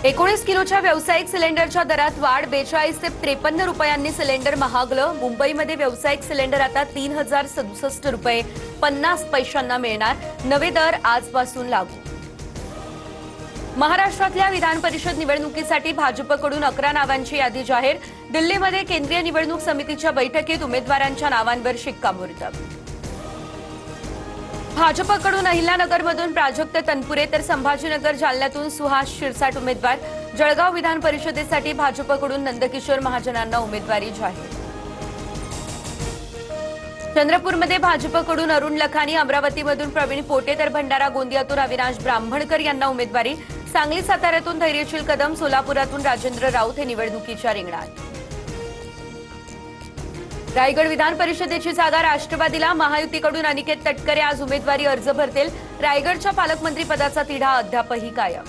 19 किलोच्या व्यावसायिक सिलेंडरच्या दरात वाढ 42 ते 53 रुपयांनी सिलेंडर महागलं। मुंबईमध्ये व्यावसायिक सिलेंडर आता 3067 रुपये 50 पैशांना मिळणार। नवे दर आजपासून लागू। महाराष्ट्रातल्या विधान परिषद निवडणुकीसाठी भाजपकडून 11 नावांची यादी जाहीर। दिल्लीमध्ये केंद्रीय निवडणूक समितीच्या बैठकीत उमेदवारांच्या नावांवर शिक्कामोर्तब। भाजपकडून अहिल्यानगरमधून प्राजक्त तनपुरे तर संभाजीनगर जालन्यातून सुहास शिरसाट उमेदवार। जळगाव विधान परिषदेसाठी भाजपकडून नंदकिशोर महाजनांना उमेदवारी जाहीर। चंद्रपूरमध्ये भाजपकडून अरुण लखानी, अमरावतीमधून प्रवीण पोटे तर भंडारा गोंदियातून अविनाश ब्राह्मणकर यांना उमेदवारी। सांगली साताऱ्यातून धैर्यशील कदम, सोलापुरातून राजेंद्र राऊत हे निवडणुकीच्या रिंगणात। रायगड विधान परिषदेची जागा राष्ट्रवादीला, महायुतीकडून अनिकेत तटकरे आज उमेदवारी अर्ज भरतील। रायगडच्या पालकमंत्री पदाचा तिढा अद्यापही कायम।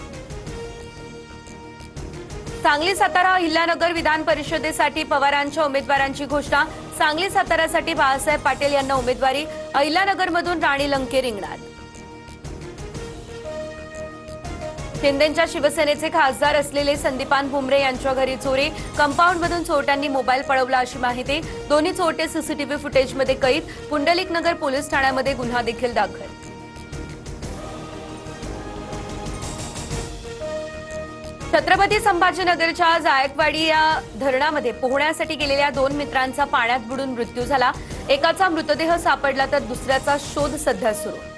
सांगली सातारा अहिल्यानगर विधान परिषदेसाठी पवारांच्या उमेदवारांची घोषणा। सांगली साताऱ्यासाठी बाळासाहेब पाटील यांना उमेदवारी। अहिल्यानगरमधून राणी लंके रिंगणात। शिंदेंच्या शिवसेनेचे खासदार असलेले संदीपान भुमरे यांच्या घरी चोरी। कंपाऊंडमधून चोरट्यांनी मोबाईल पळवला अशी माहिती। दोन्ही चोरटे सीसीटीव्ही फुटेजमध्ये कैद। पुंडलिक नगर पोलीस ठाण्यामध्ये गुन्हा देखील दाखल। छत्रपती संभाजीनगरच्या जायकवाडी या धरणामध्ये पोहण्यासाठी गेलेल्या 2 मित्रांचा पाण्यात बुडून मृत्यू झाला। एकाचा मृतदेह सापडला तर दुसऱ्याचा शोध सध्या सुरू।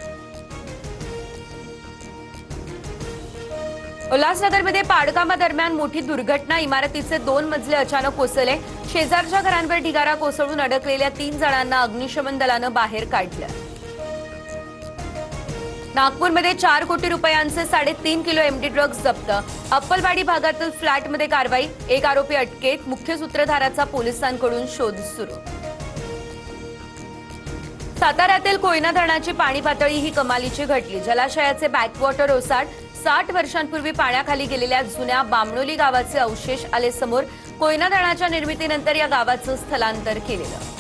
उल्हासनगरमध्ये पाडकामादरम्यान मोठी दुर्घटना। इमारतीचे 2 मजले अचानक कोसळले। शेजारच्या घरांवर ढिगारा कोसळून अडकलेल्या 3 जणांना अग्निशमन दलानं बाहेर काढलं। नागपूरमध्ये 4 कोटी रुपयांचे 3.5 किलो एमडी ड्रग्ज जप्त। अप्पलवाडी भागातील फ्लॅटमध्ये कारवाई। 1 आरोपी अटकेत। मुख्य सूत्रधाराचा पोलिसांकडून शोध सुरू। साताऱ्यातील कोयना धरणाची पाणी पातळी ही कमालीची घटली। जलाशयाचे बॅकवॉटर ओसाड। 60 वर्षांपूर्वी पाण्याखाली गेलेल्या जुन्या बामणोली गावाचे अवशेष आले समोर। कोयना धरणाच्या निर्मितीनंतर या गावाचं स्थलांतर केलेलं।